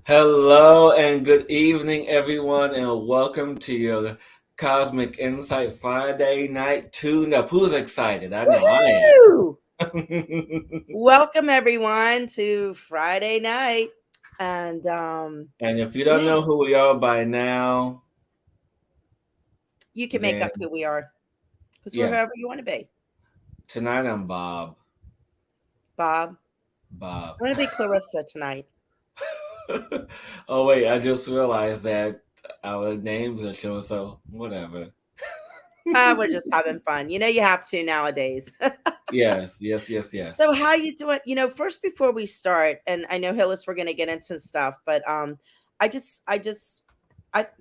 Hello and good evening, everyone, and welcome to your Cosmic Insight Friday night tune-up. Who's excited? I know I Woohoo! am. Welcome everyone to Friday night. And And if you don't yeah, know who we are by now, you can make then up who we are because we're yes, whoever you want to be. tonight I'm Bob. Bob, Bob. I want to be Clarissa tonight. Oh wait, I just realized that our names are showing, so whatever. We're just having fun. You have to nowadays. Yes, yes, yes, yes. So how you doing? First before we start, and I know Hillis, we're gonna get into stuff, but I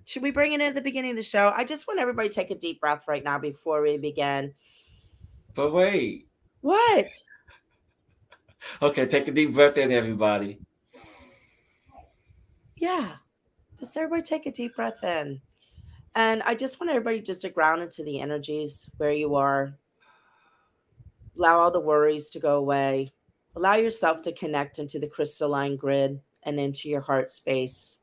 should we bring it in at the beginning of the show? I just want everybody to take a deep breath right now before we begin. But wait. What? Okay, take a deep breath in, everybody. Yeah. Just everybody take a deep breath in. And I just want everybody just to ground into the energies where you are. Allow all the worries to go away. Allow yourself to connect into the crystalline grid and into your heart space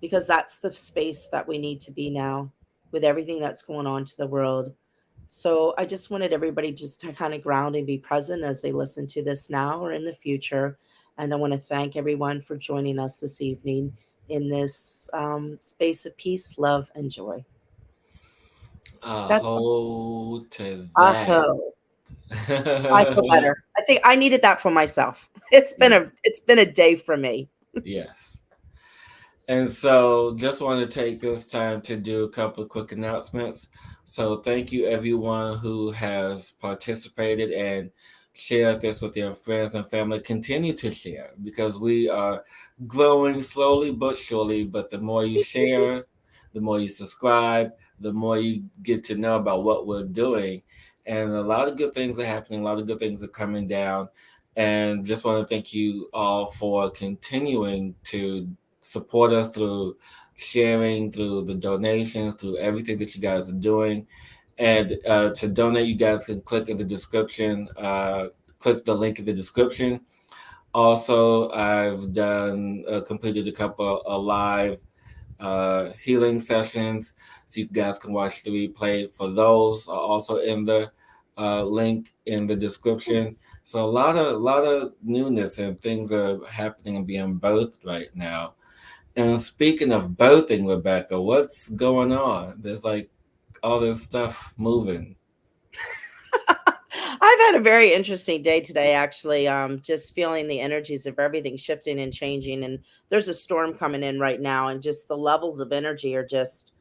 because that's the space that we need to be now with everything that's going on to the world. So I just wanted everybody just to kind of ground and be present as they listen to this now or in the future. And I want to thank everyone for joining us this evening in this space of peace, love, and joy. A That's hold to that. Aho. I feel better. I think I needed that for myself. It's been a day for me. Yes. And so just want to take this time to do a couple of quick announcements. So thank you everyone who has participated and shared this with your friends and family. Continue to share because we are growing slowly but surely. But the more you share, the more you subscribe, the more you get to know about what we're doing. And a lot of good things are happening, a lot of good things are coming down. And just want to thank you all for continuing to support us through sharing, through the donations, through everything that you guys are doing. And to donate, you guys can click in the description, click the link in the description. Also, I've done completed a couple of live healing sessions, so you guys can watch the replay. For those are also in the link in the description. So a lot of newness and things are happening and being birthed right now. And speaking of birthing, Rebecca, what's going on? There's like all this stuff moving. I've had a very interesting day today, actually. Just feeling the energies of everything shifting and changing. And there's a storm coming in right now, and just the levels of energy are just,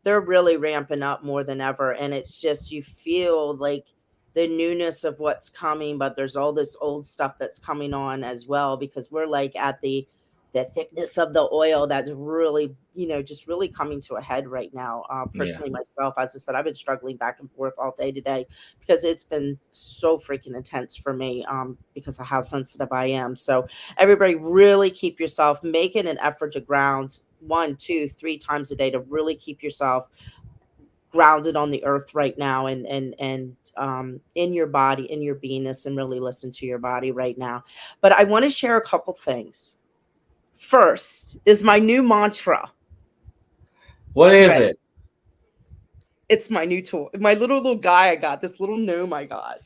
they're really ramping up more than ever. And it's just, you feel like the newness of what's coming, but there's all this old stuff that's coming on as well, because we're like at the thickness of the oil that's really, just really coming to a head right now. Yeah. Personally, myself, as I said, I've been struggling back and forth all day today because it's been so freaking intense for me, because of how sensitive I am. So everybody really keep yourself making an effort to ground one, two, three times a day to really keep yourself grounded on the earth right now, and in your body, in your beingness, and really listen to your body right now. But I want to share a couple things. First is my new mantra. What Are you is ready? it? It's my new tool, my little guy I got, this little gnome I got.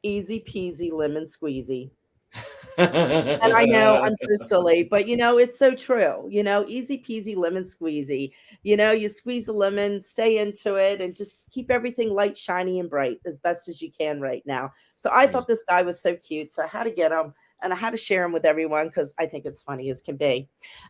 Easy peasy lemon squeezy. And I know I'm so silly, but it's so true. Easy peasy lemon squeezy. You squeeze a lemon, stay into it, and just keep everything light, shiny, and bright as best as you can right now. So I Yeah. thought this guy was so cute. So I had to get him, and I had to share him with everyone because I think it's funny as can be.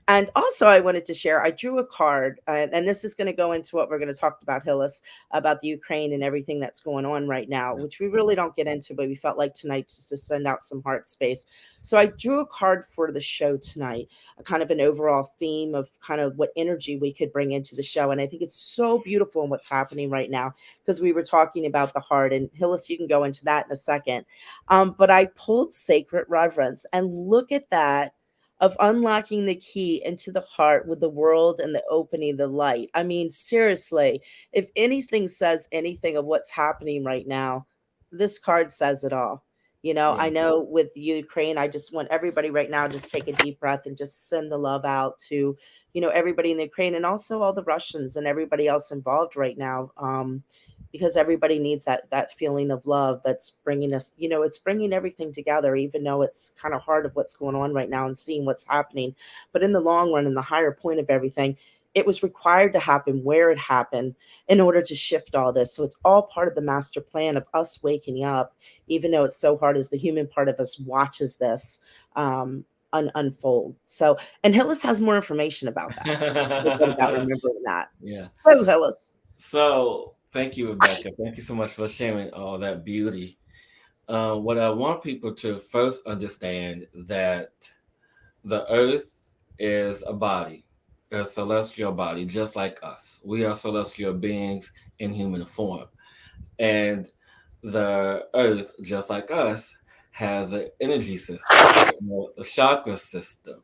And also, I wanted to share, I drew a card, and this is going to go into what we're going to talk about, Hillis, about the Ukraine and everything that's going on right now, which we really don't get into, but we felt like tonight just to send out some heart space. So I drew a card for the show tonight, a kind of an overall theme of kind of what energy we could bring into the show. And I think it's so beautiful in what's happening right now because we were talking about the heart. And Hillis, you can go into that in a second. But I pulled Sacred Reverence, and look at that, of unlocking the key into the heart with the world and the opening the light. I mean, seriously, if anything says anything of what's happening right now, this card says it all. I Yeah. know with Ukraine, I just want everybody right now just take a deep breath and just send the love out to, everybody in the Ukraine, and also all the Russians and everybody else involved right now. Because everybody needs that feeling of love that's bringing us, it's bringing everything together, even though it's kind of hard of what's going on right now and seeing what's happening. But in the long run, in the higher point of everything, it was required to happen where it happened in order to shift all this. So it's all part of the master plan of us waking up, even though it's so hard as the human part of us watches this um, unfold. So, and Hillis has more information about that. So good about remembering that. Yeah. Oh, Hillis. So thank you, Rebecca. Thank you so much for sharing all that beauty. What I want people to first understand that the earth is a body, a celestial body, just like us. We are celestial beings in human form. And the earth, just like us, has an energy system, a chakra system.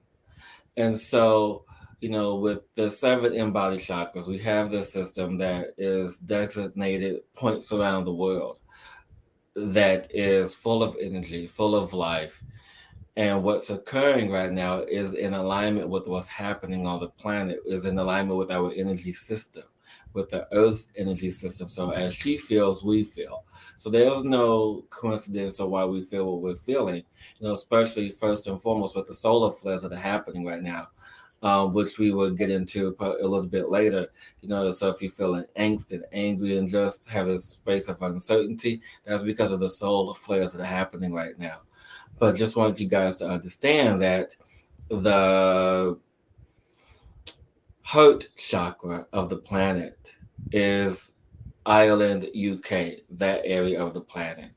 And so, with the seven embodied chakras, we have this system that is designated points around the world that is full of energy, full of life. And what's occurring right now is in alignment with what's happening on the planet, is in alignment with our energy system, with the Earth's energy system. So as she feels, we feel. So there's no coincidence of why we feel what we're feeling, especially first and foremost with the solar flares that are happening right now. Which we will get into a little bit later. So if you're feeling angst and angry and just have a space of uncertainty, that's because of the solar flares that are happening right now. But just wanted you guys to understand that the heart chakra of the planet is Ireland, UK, that area of the planet.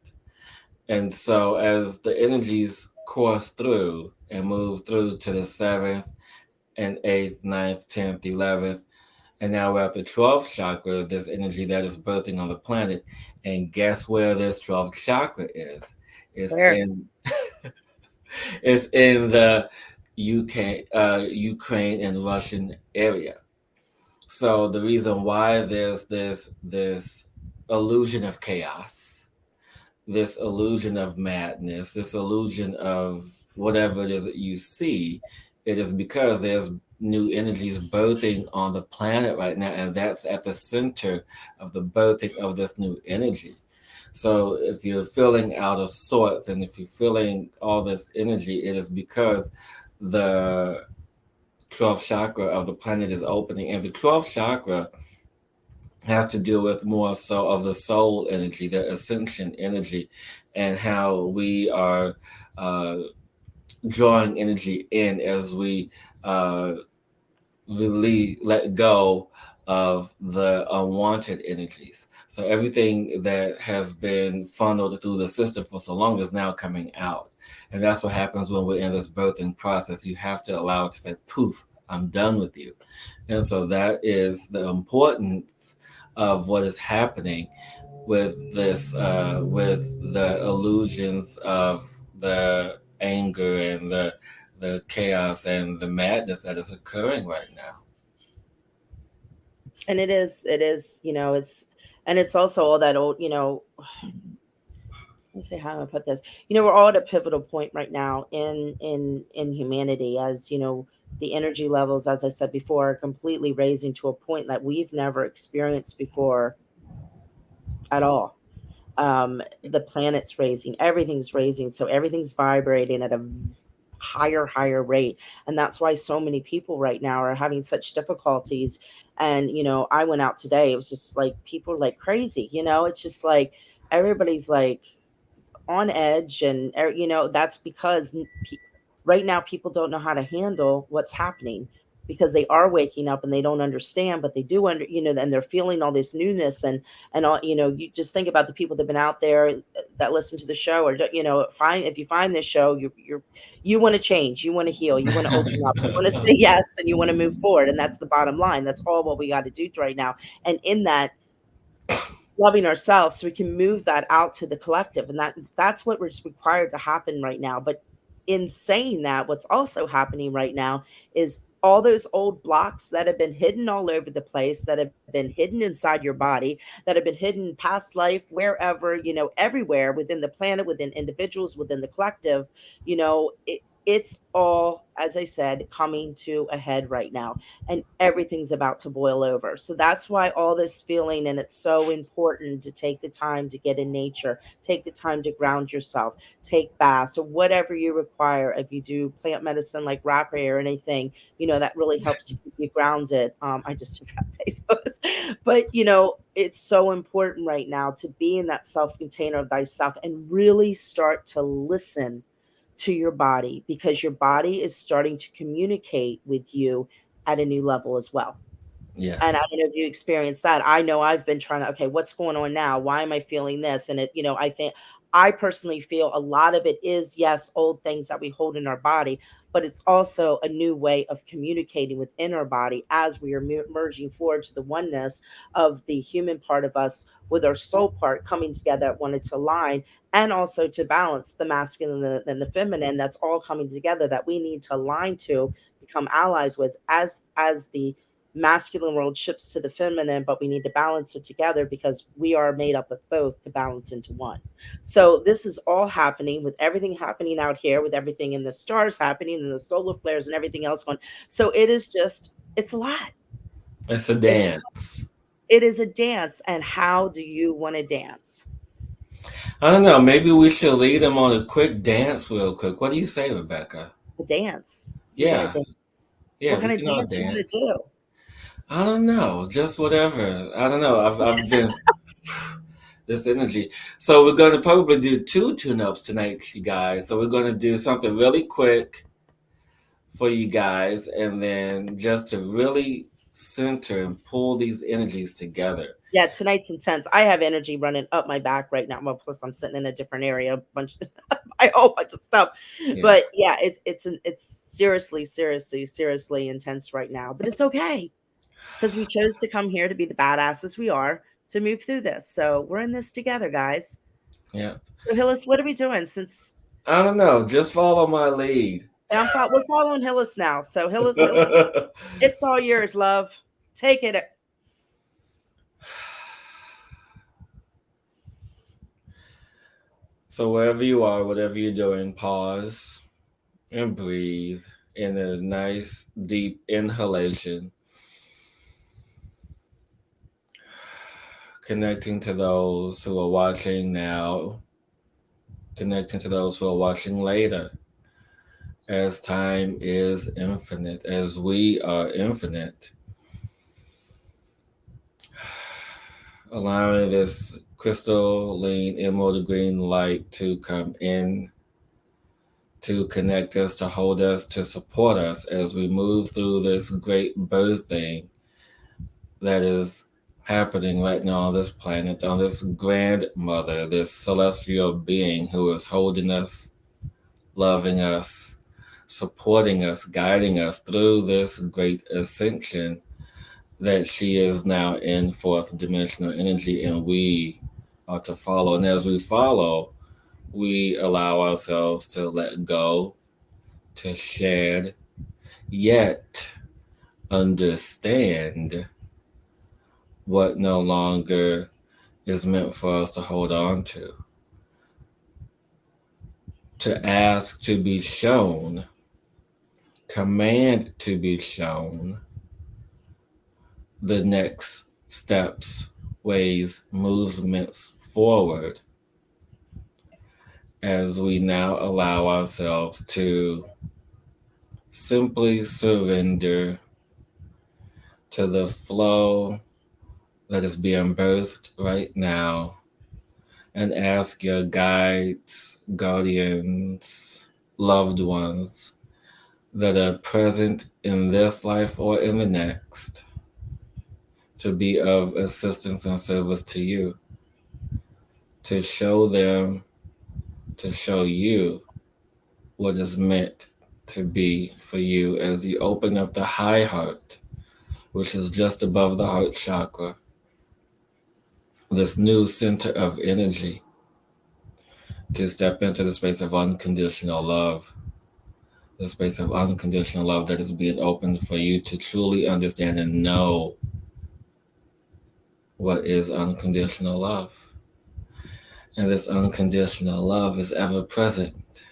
And so as the energies course through and move through to the seventh and eighth, ninth, 10th, 11th, and now we're at the 12th chakra, this energy that is birthing on the planet. And guess where this 12th chakra is? It's Where? in it's in the Ukraine and Russian area. So the reason why there's this illusion of chaos, this illusion of madness, this illusion of whatever it is that you see, it is because there's new energies birthing on the planet right now, and that's at the center of the birthing of this new energy. So if you're feeling out of sorts and if you're feeling all this energy, it is because the 12th chakra of the planet is opening. And the 12th chakra has to do with more so of the soul energy, the ascension energy, and how we are uh, drawing energy in as we uh, really let go of the unwanted energies. So everything that has been funneled through the system for so long is now coming out. And that's what happens when we're in this birthing process. You have to allow it to say, poof, I'm done with you. And so that is the importance of what is happening with this, with the illusions of the anger and the chaos and the madness that is occurring right now. And it is, and it's also all that old, let me say how I put this. We're all at a pivotal point right now in humanity, as the energy levels, as I said before, are completely raising to a point that we've never experienced before at all. The planet's raising, everything's raising, so everything's vibrating at a higher rate, and that's why so many people right now are having such difficulties. And I went out today, it was just like people are like crazy, it's just like everybody's like on edge. And that's because right now people don't know how to handle what's happening, because they are waking up and they don't understand, but they do and they're feeling all this newness. And all, you just think about the people that have been out there that listen to the show, or find, if you find this show, you want to change, you want to heal, you want to open up, you want to say yes, and you want to move forward. And that's the bottom line. That's all what we got to do right now. And in that, loving ourselves, so we can move that out to the collective. And that's what was required to happen right now. But in saying that, what's also happening right now is all those old blocks that have been hidden all over the place, that have been hidden inside your body, that have been hidden past life, wherever, everywhere within the planet, within individuals, within the collective, it's all, as I said, coming to a head right now, and everything's about to boil over. So that's why all this feeling, and it's so important to take the time to get in nature, take the time to ground yourself, take baths, or whatever you require. If you do plant medicine like rapé or anything, that really helps to keep you grounded. I just did rapé, but it's so important right now to be in that self container of thyself and really start to listen to your body, because your body is starting to communicate with you at a new level as well. And I Yes. don't know if you experienced that. I know I've been trying to, okay, what's going on now? Why am I feeling this? And I think I personally feel a lot of it is, yes, old things that we hold in our body, but it's also a new way of communicating within our body as we are merging forward to the oneness of the human part of us with our soul part coming together, wanted to align, and also to balance the masculine and the feminine. That's all coming together that we need to align to become allies with, as the masculine world shifts to the feminine, but we need to balance it together because we are made up of both to balance into one. So this is all happening with everything happening out here, with everything in the stars happening and the solar flares and everything else going. So it is just, it's a lot. It's a It's dance. it is a dance. And how do you want to dance? I don't know. Maybe we should lead them on a quick dance real quick. What do you say, Rebecca? A dance. You want to Yeah. dance. Yeah, What we kind of can all dance you want to dance. do? I don't know. Just whatever. I don't know. I've been this energy. So we're gonna probably do two tune-ups tonight, you guys. So we're gonna do something really quick for you guys, and then just to really center and pull these energies together. Yeah, tonight's intense. I have energy running up my back right now. Well, plus I'm sitting in a different area, a bunch, a whole bunch of stuff. Yeah. But yeah, it's seriously, seriously, seriously intense right now. But it's okay, because we chose to come here to be the badasses we are, to move through this. So we're in this together, guys. Yeah. So Hillis, what are we doing? Since I don't know. Just follow my lead. we're following Hillis now. So Hillis, it's all yours, love. Take it. So wherever you are, whatever you're doing, pause and breathe in a nice deep inhalation, connecting to those who are watching now, connecting to those who are watching later, as time is infinite, as we are infinite, allowing this crystalline emerald green light to come in, to connect us, to hold us, to support us as we move through this great birthing that is happening right now on this planet, on this grandmother, this celestial being who is holding us, loving us, supporting us, guiding us through this great ascension that she is now in fourth dimensional energy, and we are to follow. And as we follow, we allow ourselves to let go, to shed, yet understand what no longer is meant for us to hold on to ask to be shown, command to be shown the next steps, ways, movements forward as we now allow ourselves to simply surrender to the flow that is being birthed right now, and ask your guides, guardians, loved ones that are present in this life or in the next to be of assistance and service to you, to show them, to show you what is meant to be for you as you open up the high heart, which is just above the heart chakra, this new center of energy, to step into the space of unconditional love, the space of unconditional love that is being opened for you to truly understand and know what is unconditional love. And this unconditional love is ever present.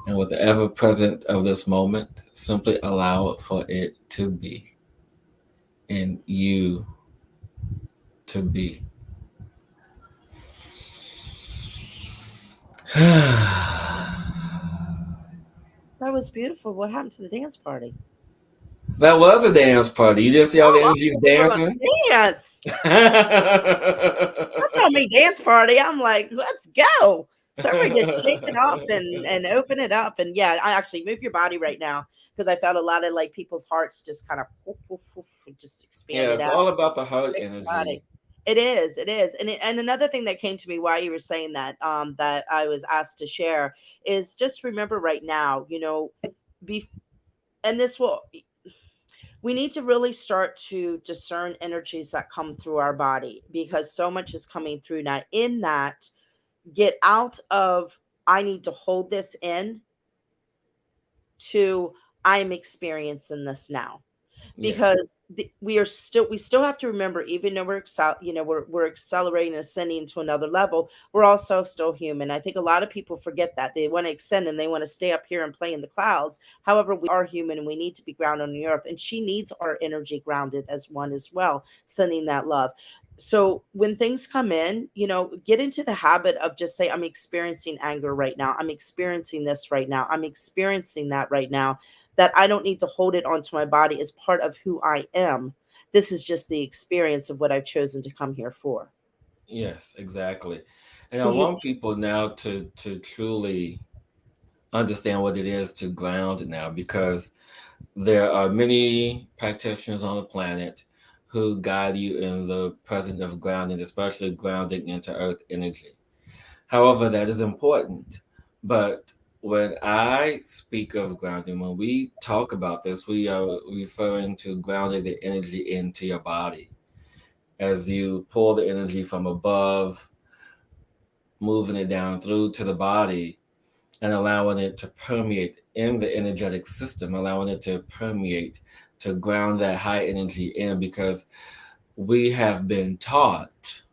And with the ever present of this moment, simply allow for it to be and you to be. That was beautiful. What happened to the dance party? That was a dance party. You didn't see all the Oh, energies I was dancing? gonna dance. That's how me dance party. I'm like, let's go. So everybody just shake it off and open it up. And yeah, I actually move your body right now because I felt a lot of like people's hearts just kind of just Yeah, expanded it's out. all about the heart Shake your energy. body. It is, and another thing that came to me while you were saying that, that I was asked to share is just remember right now, be, and this will, we need to really start to discern energies that come through our body because so much is coming through now. In that, get out of I need to hold this in to I'm experiencing this now Yes. because we still have to remember even though we're accelerating and ascending to another level, we're also still human. I think a lot of people forget that they want to extend and they want to stay up here and play in the clouds. However, we are human and we need to be grounded on the earth, and she needs our energy grounded as one as well, sending that love. So when things come in, get into the habit of just say I'm experiencing anger right now, I'm experiencing this right now, I'm experiencing that right now, that I don't need to hold it onto my body as part of who I am. This is just the experience of what I've chosen to come here for. Yes, exactly. And I want people now to truly understand what it is to ground now, because there are many practitioners on the planet who guide you in the present of grounding, especially grounding into earth energy. However, that is important. But when I speak of grounding, when we talk about this, we are referring to grounding the energy into your body. As you pull the energy from above, moving it down through to the body, and allowing it to permeate in the energetic system, allowing it to permeate to ground that high energy in, because we have been taught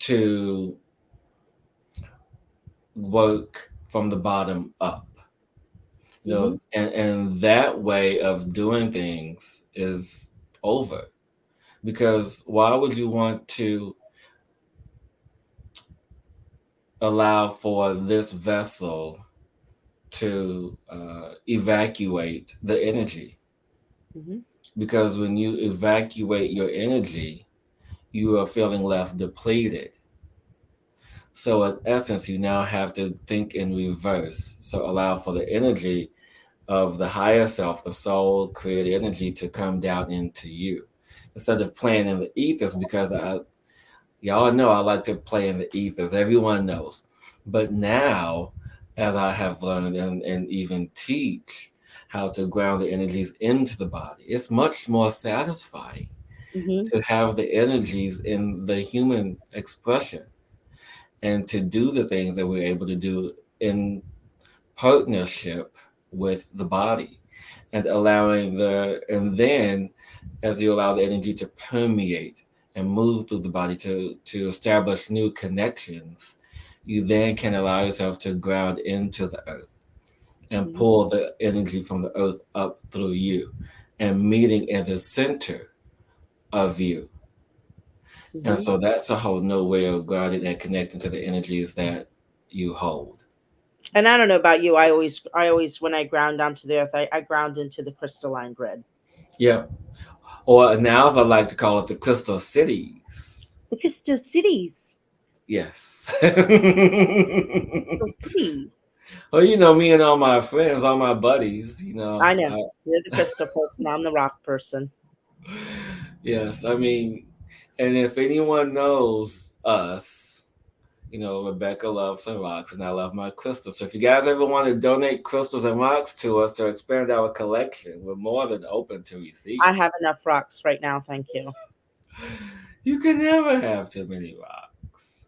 to work from the bottom up. Hmm. And that way of doing things is over, because why would you want to allow for this vessel to evacuate the energy? Hmm. Because when you evacuate your energy, you are feeling left depleted. So, in essence, you now have to think in reverse. So, allow for the energy of the higher self, the soul, creative energy, to come down into you instead of playing in the ethers. Because y'all know I like to play in the ethers. Everyone knows. But now, as I have learned and even teach how to ground the energies into the body, it's much more satisfying Hmm. to have the energies in the human expression and to do the things that we're able to do in partnership with the body, and and then as you allow the energy to permeate and move through the body to establish new connections, you then can allow yourself to ground into the earth and Hmm. pull the energy from the earth up through you and meeting in the center of you. And Hmm. so that's a whole new way of grounding and connecting to the energies that you hold. And I don't know about you, I always when I ground down to the earth, I ground into the crystalline grid. Yeah. Or now, as I like to call it, the crystal cities. The crystal cities. Yes. Crystal cities. Well, me and all my friends, all my buddies, I know. You're the crystal person. I'm the rock person. yes, I mean, and if anyone knows us, Rebecca loves her rocks and I love my crystals. So if you guys ever want to donate crystals and rocks to us to expand our collection, we're more than open to receive. I have enough rocks right now. Thank you. You can never have too many rocks.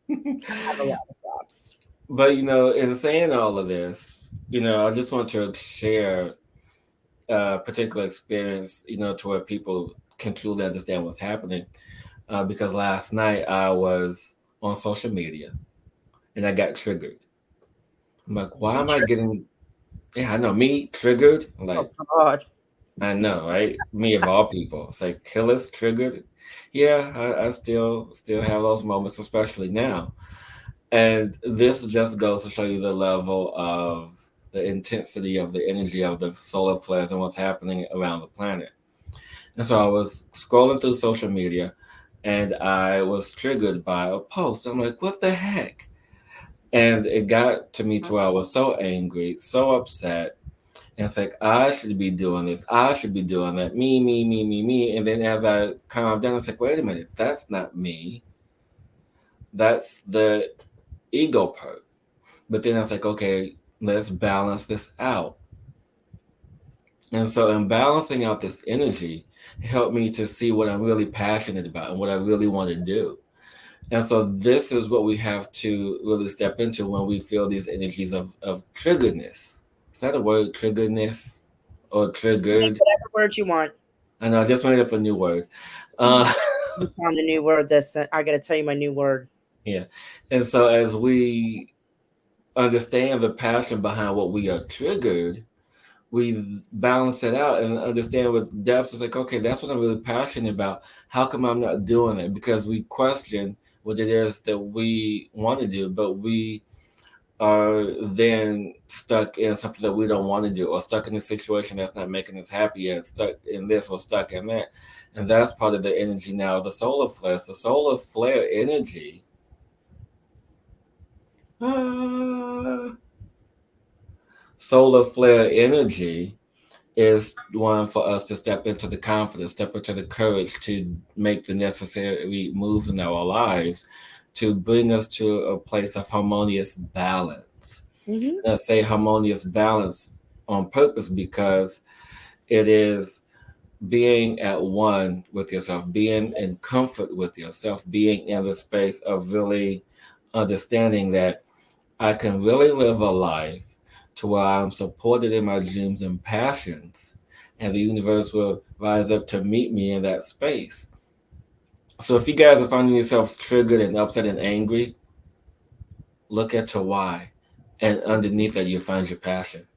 I have a lot of rocks. But in saying all of this, I just want to share a particular experience, to where people can truly understand what's happening. Because last night I was on social media and I got triggered. I'm like, why am I getting? Yeah, I know me triggered. I'm Oh like, God. I know, right? Me of all people. It's like Hillis triggered. Yeah, I still have those moments, especially now. And this just goes to show you the level of the intensity of the energy of the solar flares and what's happening around the planet. And so I was scrolling through social media and I was triggered by a post. I'm like, what the heck? And it got to me to where I was so angry, so upset. And it's like, I should be doing this. I should be doing that. Me, me, me, me, me. And then as I calmed down, it's like, wait a minute, that's not me. That's the ego part. But then I was like, okay, let's balance this out. And so, in balancing out this energy, it helped me to see what I'm really passionate about and what I really want to do. And so, this is what we have to really step into when we feel these energies of triggeredness. Is that a word, triggeredness or Make triggered? whatever word you want. I know I just made up a new word. Uh, You found a new word. This I got to tell you my new word. yeah. And so, as we understand the passion behind what we are triggered, we balance it out and understand with depths. It's like, okay, that's what I'm really passionate about. How come I'm not doing it? Because we question what it is that we want to do, but we are then stuck in something that we don't want to do, or stuck in a situation that's not making us happy yet, stuck in this or stuck in that. And that's part of the energy now, the solar flares. The solar flare energy. ah, Solar flare energy is one for us to step into the confidence, step into the courage to make the necessary moves in our lives to bring us to a place of harmonious balance. Hmm. And I say harmonious balance on purpose because it is being at one with yourself, being in comfort with yourself, being in the space of really understanding that I can really live a life to where I'm supported in my dreams and passions, and the universe will rise up to meet me in that space. So if you guys are finding yourselves triggered and upset and angry, look at your why, and underneath that you find your passion.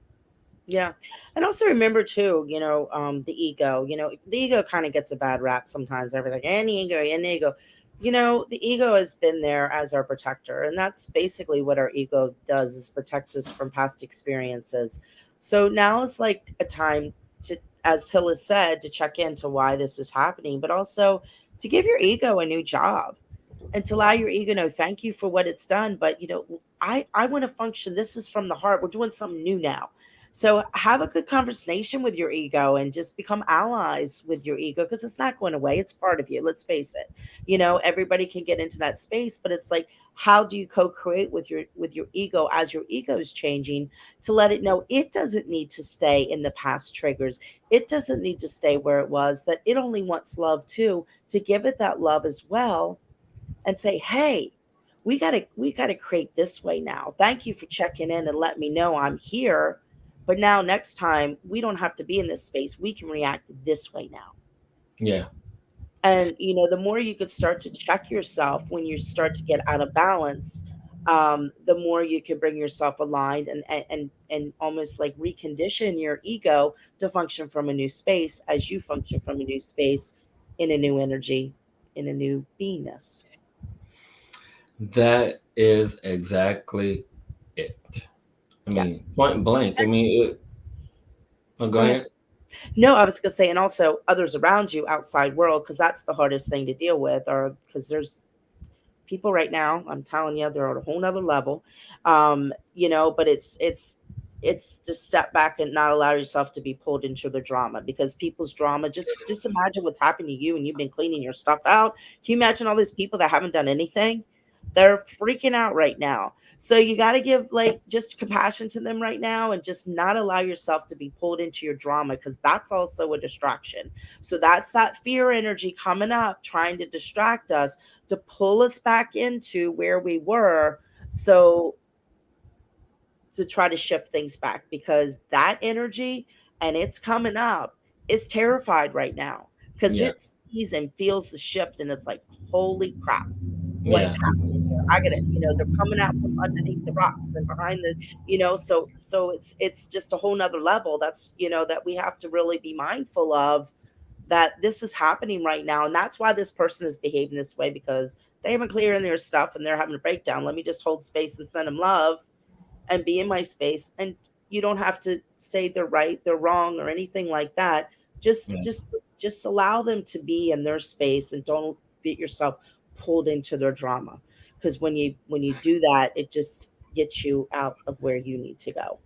Yeah. And also remember too, the ego, the ego kind of gets a bad rap sometimes. Everything, any ego, any ego. The ego has been there as our protector. And that's basically what our ego does is protect us from past experiences. So now is like a time to, as Hill has said, to check into why this is happening, but also to give your ego a new job and to allow your ego to know thank you for what it's done. But I want to function. This is from the heart. We're doing something new now. So have a good conversation with your ego and just become allies with your ego because it's not going away. It's part of you. Let's face it. Everybody can get into that space, but it's like, how do you co-create with your ego as your ego is changing to let it know it doesn't need to stay in the past triggers. It doesn't need to stay where it was, that it only wants love too, to give it that love as well and say, "Hey, we got to create this way now. Thank you for checking in and let me know I'm here. But now next time we don't have to be in this space. We can react this way now." Yeah, And the more you could start to check yourself when you start to get out of balance, the more you can bring yourself aligned and almost like recondition your ego to function from a new space as you function from a new space in a new energy, in a new beingness. that is exactly it. I mean, Yes. point blank. I mean, oh, go Go ahead. ahead. No, I was gonna say, and also others around you, outside world, because that's the hardest thing to deal with, or because there's people right now, I'm telling you, they're on a whole nother level. But it's just step back and not allow yourself to be pulled into the drama because people's drama, just imagine what's happened to you and you've been cleaning your stuff out. Can you imagine all these people that haven't done anything? They're freaking out right now. So you got to give like just compassion to them right now and just not allow yourself to be pulled into your drama because that's also a distraction. So that's that fear energy coming up trying to distract us, to pull us back into where we were. So to try to shift things back, because that energy, and it's coming up, is terrified right now because Yeah. it sees and feels the shift, and it's like, holy crap, what's Yeah. happening here? I gotta, they're coming out from underneath the rocks and behind the, so it's just a whole nother level. That's, that we have to really be mindful of, that this is happening right now. And that's why this person is behaving this way, because they haven't cleared in their stuff and they're having a breakdown. Let me just hold space and send them love and be in my space. And you don't have to say they're right, they're wrong, or anything like that. Just Yeah. just just allow them to be in their space, and don't get yourself pulled into their drama. Because when you do that, it just gets you out of where you need to go.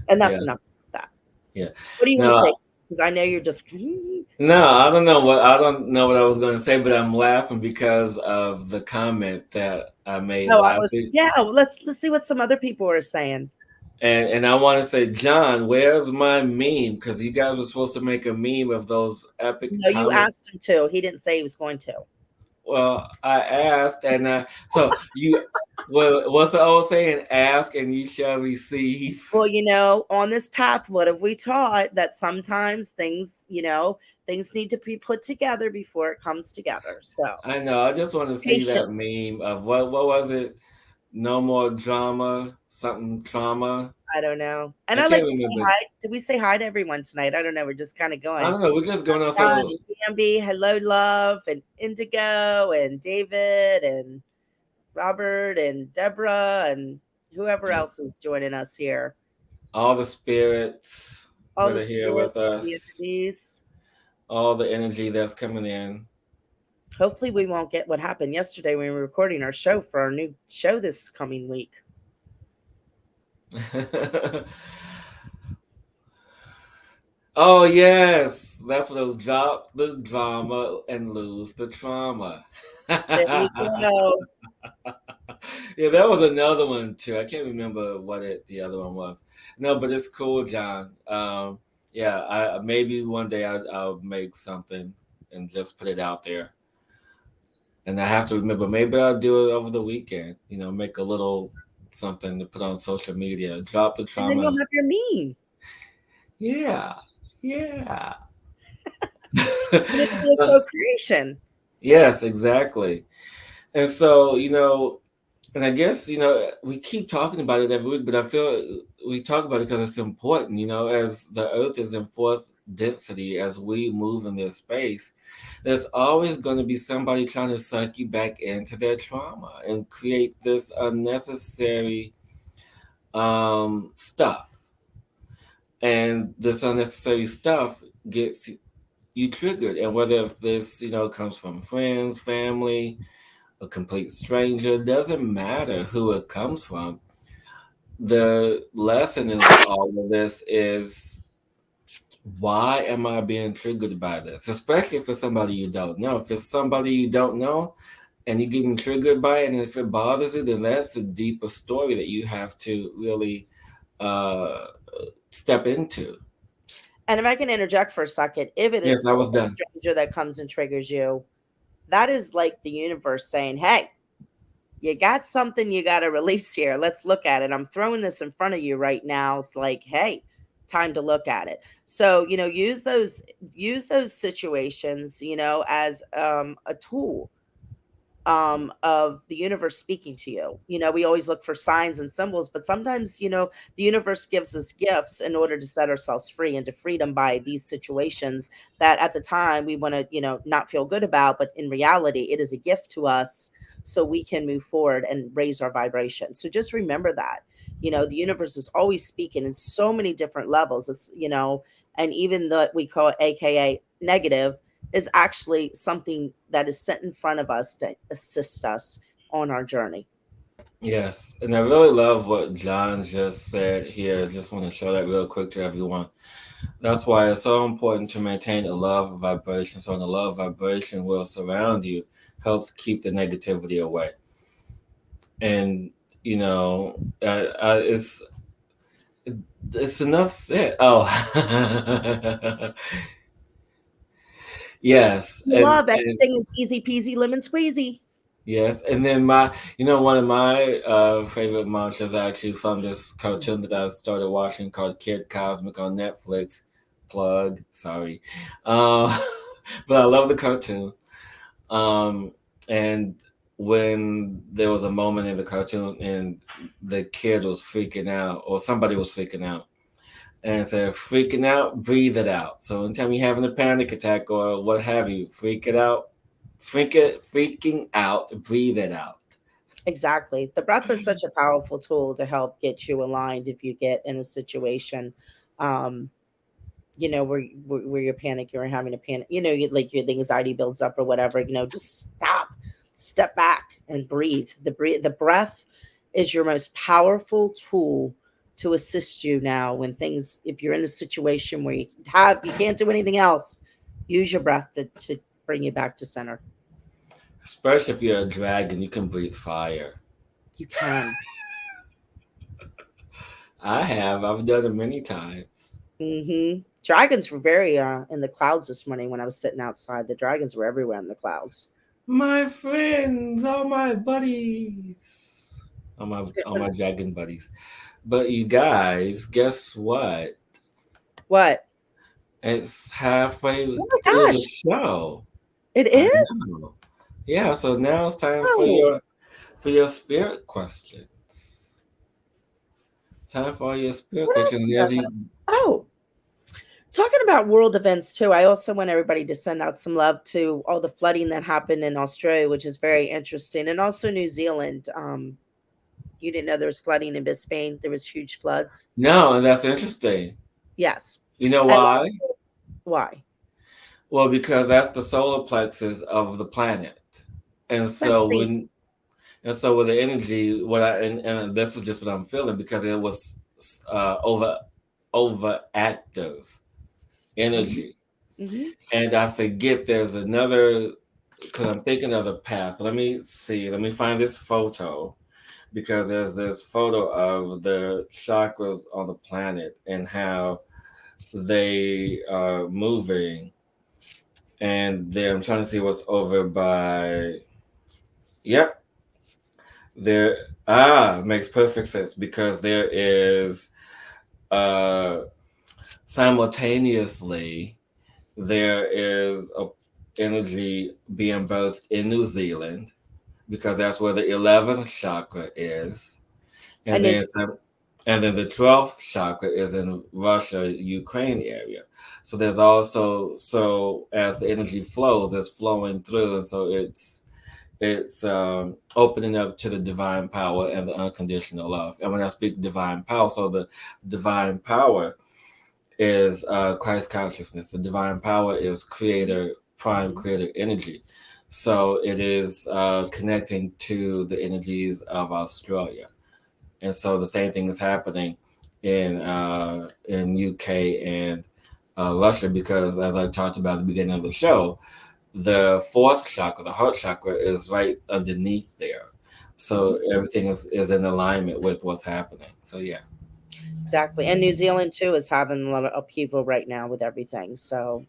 And Yeah. that's enough of that. Yeah. What do you want to say? No, Because I know you're just no, I don't know what I was going to say, but I'm laughing because of the comment that I made oh, I last was, week. yeah, let's see what some other people are saying. And I want to say, John, where's my meme? Because you guys were supposed to make a meme of those epic No, you comments. asked him to. He didn't say he was going to. Well, I asked, and so well, what's the old saying? Ask and you shall receive. Well, on this path, what have we taught? That sometimes things need to be put together before it comes together. So I know. I just want to see patient. that meme of what was it? No more drama, something trauma. I don't know. And I I like can't to say remember. hi. Did we say hi to everyone tonight? I don't know. We're just kind of I going. don't know. We're just going on. John So and Bambi, hello, love, and Indigo, and David, and Robert, and Deborah, and whoever yeah, else is joining us here. all the spirits All that the are here with spirits, the us, entities. all the energy that's coming in. Hopefully, we won't get what happened yesterday when we were recording our show for our new show this coming week. Oh yes, that's what it was. Drop the drama and lose the trauma. There you go. Yeah, that was another one too. I can't remember what the other one was. No, but it's cool, John. Yeah, I maybe one day I'll make something and just put it out there. And I have to remember, maybe I'll do it over the weekend. Make a little something to put on social media. Drop the And then you'll trauma. have your meme. Yeah, yeah. And it'll be a co-creation. Yes, exactly. And so, and I guess, we keep talking about it every week, but I feel we talk about it because it's important, as the earth is in fourth density, as we move in this space, there's always going to be somebody trying to suck you back into their trauma and create this unnecessary stuff. And this unnecessary stuff gets you triggered. And whether if this, comes from friends, family, a complete stranger, doesn't matter who it comes from. The lesson in all of this is, why am I being triggered by this? Especially if it's somebody you don't know. If it's somebody you don't know and you're getting triggered by it, and if it bothers you, then that's a deeper story that you have to really uh, step into. And if I can interject for a second, if it Yes, is I was a done. stranger that comes and triggers you, that is like the universe saying, hey, you got something you got to release here. Let's look at it. I'm throwing this in front of you right now. It's like, hey, time to look at it. So, use those situations, as a tool of the universe speaking to you. We always look for signs and symbols, but sometimes, the universe gives us gifts in order to set ourselves free, and to freedom by these situations that at the time we want to, not feel good about, but in reality, it is a gift to us, so we can move forward and raise our vibration. So just remember that, the universe is always speaking in so many different levels. And even the we call it AKA negative is actually something that is set in front of us to assist us on our journey. Yes, and I really love what John just said here. Just want to show that real quick to everyone. That's why it's so important to maintain a love vibration. So the love vibration will surround you, helps keep the negativity away. And it's enough said. Oh, yes, and Love, everything is easy peasy lemon squeezy. Yes, and then one of my favorite mantras are actually from this cartoon that I started watching called Kid Cosmic on Netflix. Plug, sorry, uh, but I love the cartoon. Um, and when there was a moment in the cartoon and the kid was freaking out, or somebody was freaking out, and it said, "Freaking out, breathe it out." So anytime you're having a panic attack or what have you, freaking out, breathe it out. Exactly. The breath is such a powerful tool to help get you aligned if you get in a situation, um, where you're panic, you're having a panic, like the anxiety builds up or whatever. Just stop, step back, and breathe. The breath is your most powerful tool to assist you now when things. If you're in a situation where you can't do anything else, use your breath to bring you back to center. Especially if you're a dragon, you can breathe fire. You can. I've done it many times. Dragons were very in the clouds this morning when I was sitting outside. The dragons were everywhere in the clouds. My friends, all my buddies, all my dragon buddies. But you guys, guess what? What? It's halfway Oh my through the gosh! show. It I is. know. Yeah, so now it's time for Oh, your spirit questions. Time for your spirit what else questions. do you have? Oh, talking about world events too. I also want everybody to send out some love to all the flooding that happened in Australia, which is very interesting, and also New Zealand. You didn't know there was flooding in Biscayne. There was huge floods. No, and that's interesting. Yes, You know and why? also why? Well, because that's the solar plexus of the planet. And That so seems when and so with the energy, and this is just what I'm feeling because it was overactive hmm energy. hmm And I forget there's another because I'm thinking of the path. Let me see. Let me find this photo because there's this photo of the chakras on the planet and how they are moving. And then I'm trying to see what's over by. Yep, there. Makes perfect sense because there is uh simultaneously there is a energy being birthed in New Zealand because that's where the 11th chakra is, and and then it's and then the 12th chakra is in Russia, Ukraine area. So there's also so as the energy flows, it's flowing through, and so it's opening up to the divine power and the unconditional love. And when I speak divine power, so the divine power is Christ consciousness. The divine power is creator, prime Mhm. creator energy. So it is connecting to the energies of Australia. And so the same thing is happening in UK and Russia because, as I talked about at the beginning of the show, the fourth chakra, the heart chakra, is right underneath there. So Mhm. everything is in alignment with what's happening. So yeah, Exactly. And New Zealand too is having a lot of upheaval right now with everything. So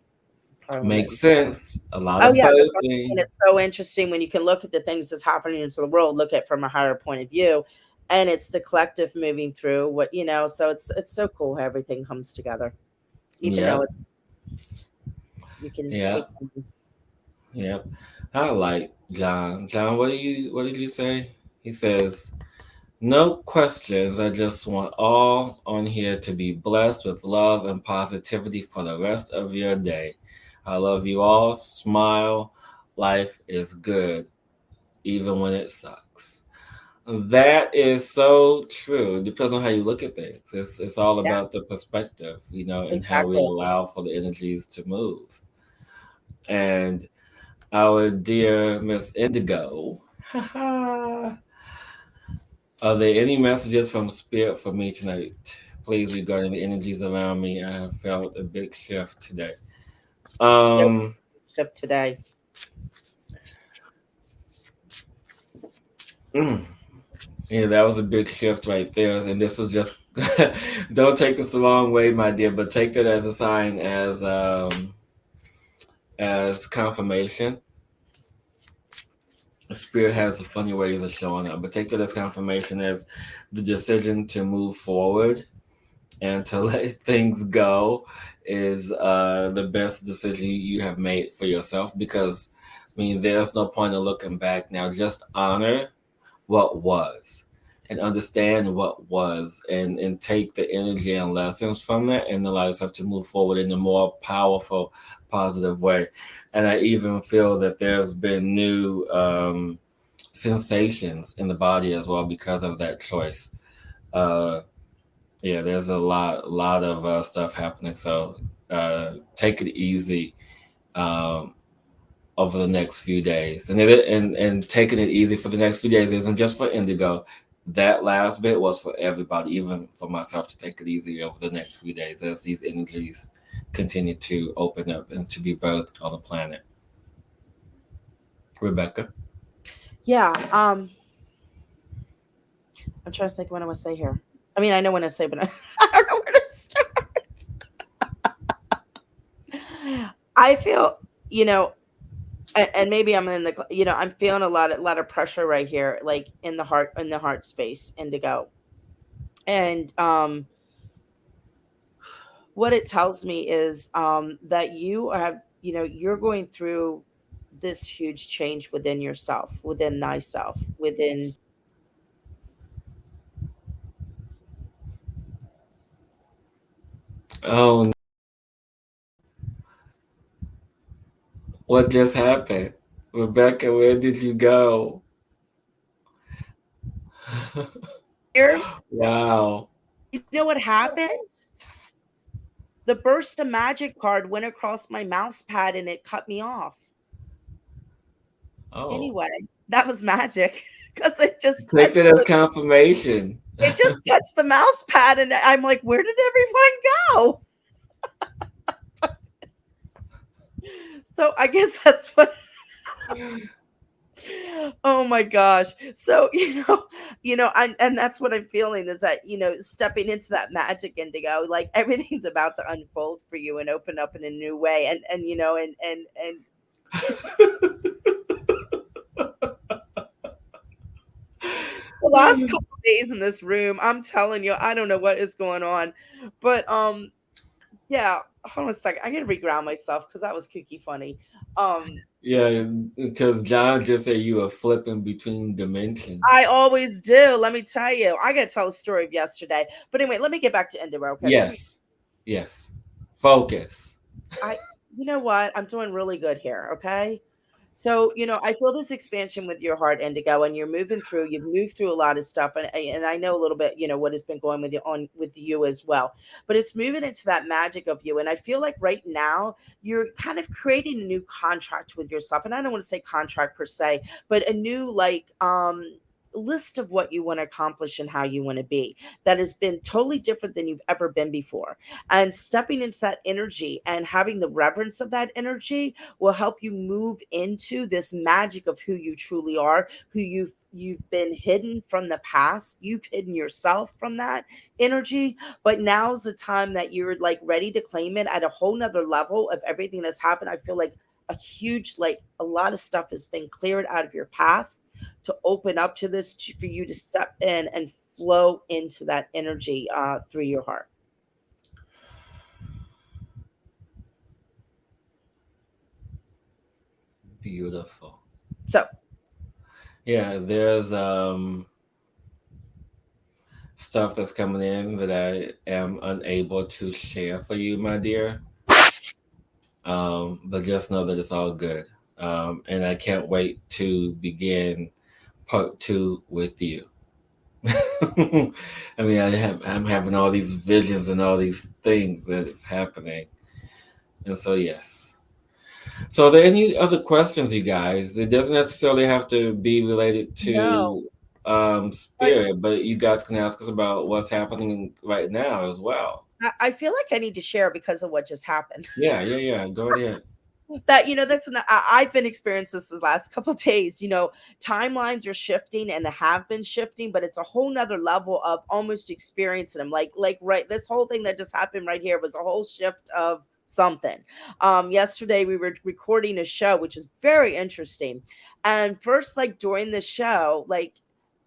Parliament makes and stuff. sense. A lot Oh of yeah, that's what I'm saying. birthing. It's so interesting when you can look at the things that's happening into the world, look at from a higher point of view, and it's the collective moving through what. So it's so cool how everything comes together, even though Yep, it's you can take. yep, yep. I like John. John, what did you say? He says, no questions. I just want all on here to be blessed with love and positivity for the rest of your day. I love you all. Smile. Life is good, even when it sucks. That is so true. It depends on how you look at things. It's all about Yes, the perspective, and how we exactly. allow for the energies to move. And our dear Miss Indigo, are there any messages from Spirit for me tonight? Please, regarding the energies around me, I have felt a big shift today. There Um, was a shift today. mm, yeah, that was a big shift right there, and this is just don't take this the wrong way, my dear, but take it as a sign, as confirmation. Spirit has funny ways of showing up, but take that as confirmation as the decision to move forward and to let things go is the best decision you have made for yourself. Because I mean, there's no point in looking back now. Just honor what was and understand what was, and take the energy and lessons from that and allow yourself to move forward in a more powerful, positive way. And I even feel that there's been new sensations in the body as well because of that choice. Uh, yeah, there's a lot of stuff happening. So take it easy um, over the next few days, and taking it easy for the next few days isn't just for Indigo. That last bit was for everybody, even for myself, to take it easy over the next few days as these energies continue to open up and to be birthed on the planet. Rebecca. Yeah. I'm trying to think what I want to say here. I mean, I know when to say, but I don't know where to start. I feel, you know, and maybe I'm in the, I'm feeling a lot of pressure right here, like in the heart space, Indigo. And what it tells me is that you're going through this huge change within yourself, within thyself, within. Oh, what just happened? Rebecca, where did you go? Here, Wow. you know what happened? The burst of magic card went across my mouse pad and it cut me off. Oh, Anyway, that was magic because it just take touched that as the confirmation. it just touched the mouse pad, and I'm like, where did everyone go? So I guess that's what. Oh my gosh. So, and that's what I'm feeling is that, stepping into that magic, Indigo, like everything's about to unfold for you and open up in a new way. And the last couple of days in this room, I'm telling you, I don't know what is going on. But yeah, hold on a second. I gotta reground myself because that was kooky funny. Um Yeah, because John just said you are flipping between I dimensions. always do. Let me tell you. I gotta tell a story of yesterday. But anyway, let me get back to Indigo. Okay, let me Yes, yes. Focus. I you know what? I'm doing really good here, okay? So, I feel this expansion with your heart, Indigo, and you've moved through a lot of stuff, and I know a little bit, what has been going with you as well. But it's moving into that magic of you. And I feel like right now you're kind of creating a new contract with yourself. And I don't want to say contract per se, but a new like list of what you want to accomplish and how you want to be that has been totally different than you've ever been before, and stepping into that energy and having the reverence of that energy will help you move into this magic of who you truly are, who you've been hidden from the past. You've hidden yourself from that energy, but now's the time that you're like ready to claim it at a whole nother level of everything that's happened. I feel like a lot of stuff has been cleared out of your path to open up to this, for you to step in and flow into that energy through your heart. Beautiful. So Yeah, there's stuff that's coming in that I am unable to share for you, my dear. But just know that it's all good. And I can't wait to begin part two with you. I mean, I'm having all these visions and all these things that is happening. And so, yes. So, are there any other questions, you guys? It doesn't necessarily have to be related no, to but spirit, but you guys can ask us about what's happening right now as well. I feel like I need to share because of what just happened. Yeah, yeah, yeah. Go right ahead. That that's I've been experiencing this the last couple of days. Timelines are shifting and have been shifting, but it's a whole nother level of almost experiencing them. Like right, this whole thing that just happened right here was a whole shift of. something. Yesterday we were recording a show, which is very interesting. And first, like during the show, like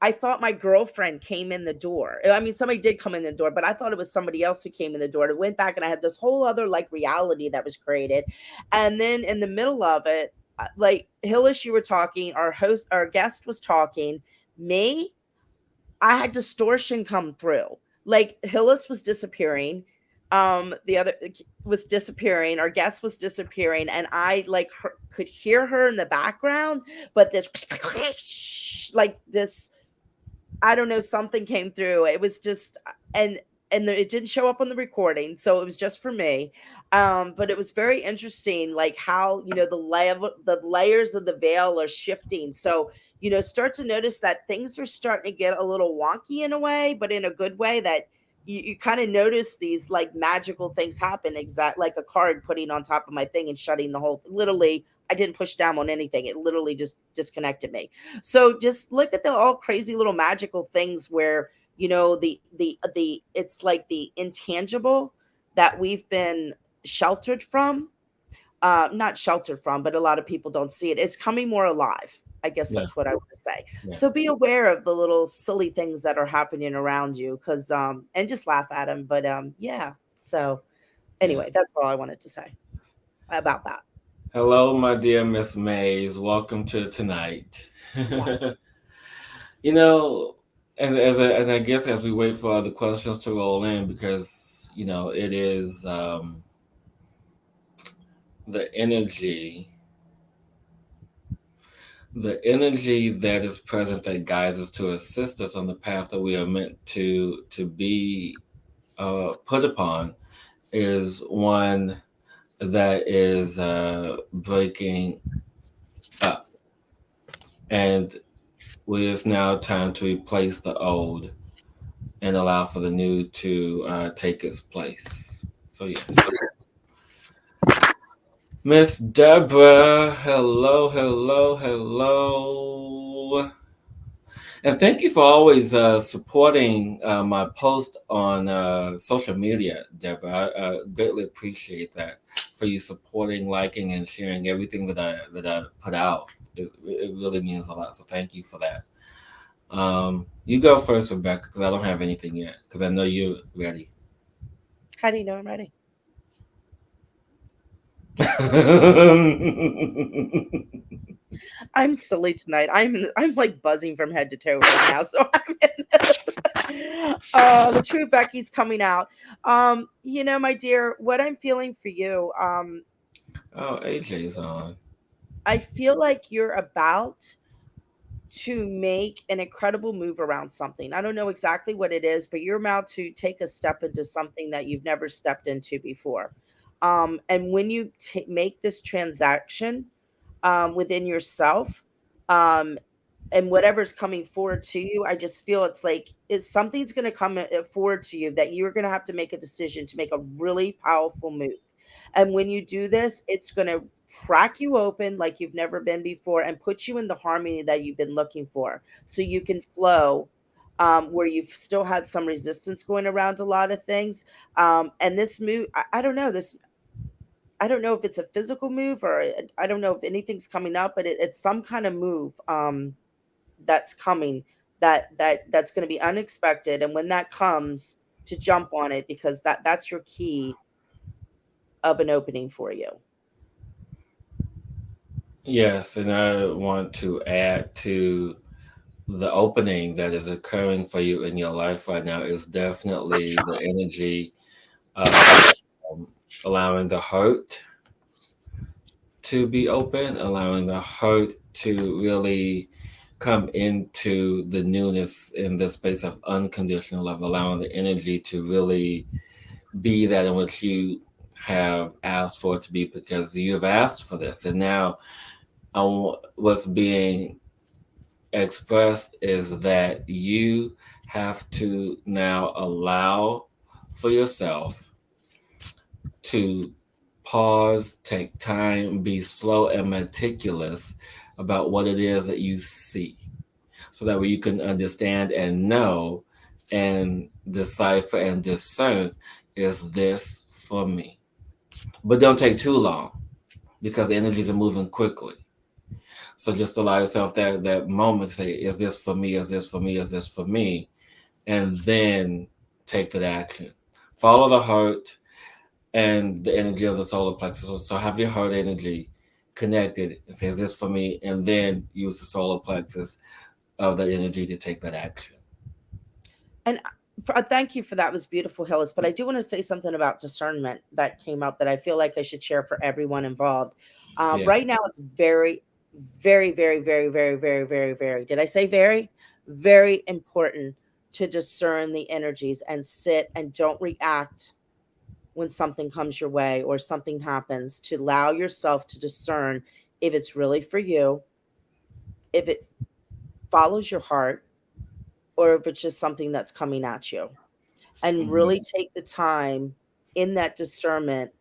I thought my girlfriend came in the door. I mean, somebody did come in the door, but I thought it was somebody else who came in the door. It went back, and I had this whole other like reality that was created. And then in the middle of it, like Hillis, you were talking, our host, our guest was talking, me, I had distortion come through. Like Hillis was disappearing, the other was disappearing, our guest was disappearing, and I like could hear her in the background, but this like this, I don't know, something came through. It was just it didn't show up on the recording, so it was just for me. But it was very interesting, like how the layers of the veil are shifting. So start to notice that things are starting to get a little wonky in a way, but in a good way. That you kind of notice these like magical things happen, exact like a card putting on top of my thing and shutting the whole. Literally, I didn't push down on anything. It literally just disconnected me. So just look at the all crazy little magical things where the it's like the intangible that we've been sheltered from, not sheltered from, but a lot of people don't see it. It's coming more alive. I guess Yeah, that's what I want to say. yeah, So be aware of the little silly things that are happening around you, because and just laugh at them. But yeah. So anyway, yes. that's all I wanted to say about that. Hello, my dear Miss Mays. Welcome to tonight. Yes. you know, and I guess as we wait for other questions to roll in, because it is the energy, the energy that is present that guides us to assist us on the path that we are meant to be put upon is one that is breaking up, and it is now time to replace the old and allow for the new to take its place. So yes, Miss Deborah, hello, hello, hello. And thank you for always supporting my post on social media, Deborah. I greatly appreciate that, for you supporting, liking, and sharing everything that I put out. It really means a lot. So thank you for that. You go first, Rebecca, because I don't have anything yet. Because I know you're ready. How do you know I'm ready? I'm silly tonight. I'm like buzzing from head to toe right now. So I'm the true Becky's coming out. My dear, what I'm feeling for you, Oh, AJ's on. I feel like you're about to make an incredible move around something. I don't know exactly what it is, but you're about to take a step into something that you've never stepped into before. And when you make this transaction within yourself, um, and whatever's coming forward to you, I just feel it's like it's something's going to come forward to you that you're going to have to make a decision to make a really powerful move. And when you do this, it's going to crack you open like you've never been before and put you in the harmony that you've been looking for, so you can flow, where you've still had some resistance going around a lot of things. And this move, I don't know this. I don't know if it's a physical move, or I don't know if anything's coming up, but it's some kind of move. That's coming, that's going to be unexpected, and when that comes, to jump on it, because that's your key of an opening for you. Yes, and I want to add to the opening that is occurring for you in your life right now is definitely the energy of allowing the heart to be open, allowing the heart to really come into the newness in the space of unconditional love, allowing the energy to really be that in which you have asked for it to be, because you have asked for this. And now what's being expressed is that you have to now allow for yourself to pause, take time, be slow and meticulous about what it is that you see, so that way you can understand and know and decipher and discern, is this for me? but don't take too long because the energies are moving quickly. So just allow yourself that moment to say, is this for me? Is this for me? Is this for me? And then take that action. Follow the heart and the energy of the solar plexus. So have your heart energy connected and say, is this for me? And then use the solar plexus of that energy to take that action. And thank you for that. It was beautiful, Hillis. But I do want to say something about discernment that came up that I feel like I should share for everyone involved. Yeah. Right now, it's very, very, very, very, very, very, very, very. Did I say very? Very important to discern the energies and sit and don't react when something comes your way or something happens. To allow yourself to discern if it's really for you, if it follows your heart, or if it's just something that's coming at you, and Mhm. really take the time in that discernment.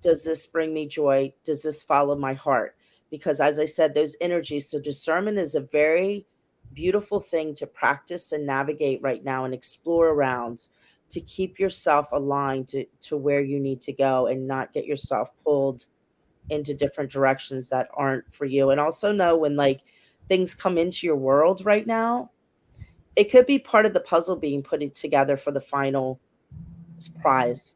Does this bring me joy? Does this follow my heart? Because as I said, those energies, so discernment is a very beautiful thing to practice and navigate right now and explore around, to keep yourself aligned to where you need to go and not get yourself pulled into different directions that aren't for you. And also know when like things come into your world right now, it could be part of the puzzle being put together for the final prize.